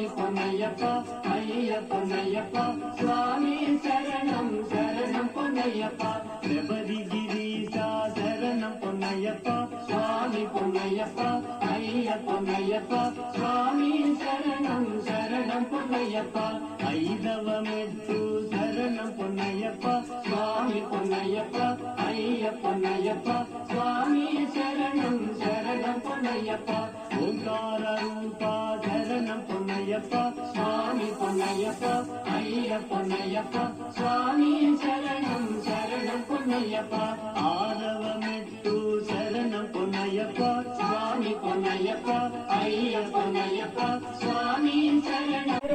சுவாமி பொன்னையப்பா ஐயப்பனையப்பா சுவாமி சரணம் சரணம் பொன்னையப்பா பிரபதி கிரீசா சரணம் பொன்னையப்பா சுவாமி பொன்னையப்பா ஐயப்பனையப்பா சுவாமி சரணம் சரணம் பொன்னையப்பா ஐதவமெட்டு சரணம் பொன்னையப்பா சுவாமி பொன்னையப்பா ஐயப்பனையப்பா சுவாமி சரணம் சரணம் பொன்னையப்பா ஓங்கார ரூபா சரணம் பொன்னையப்பா சுவாமி பொன்னையப்பா ஐயப்பனையப்பா சுவாமி சரணம் சரணம் பொன்னையப்பா ஆரவமெட்டு சரணம் பொன்னையப்பா சுவாமி பொன்னையப்பா ஐயப்பனையப்பா சுவாமி சரணம்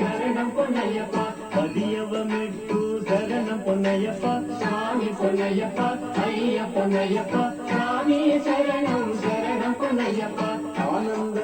சரணம் பொன்னையப்பா பதியவமெட்டு சரணம் பொன்னையப்பா சுவாமி பொன்னையப்பா ஐயப்பனையப்பா சுவாமி சரணம் சரணம் பொன்னையப்பா ஆனந்த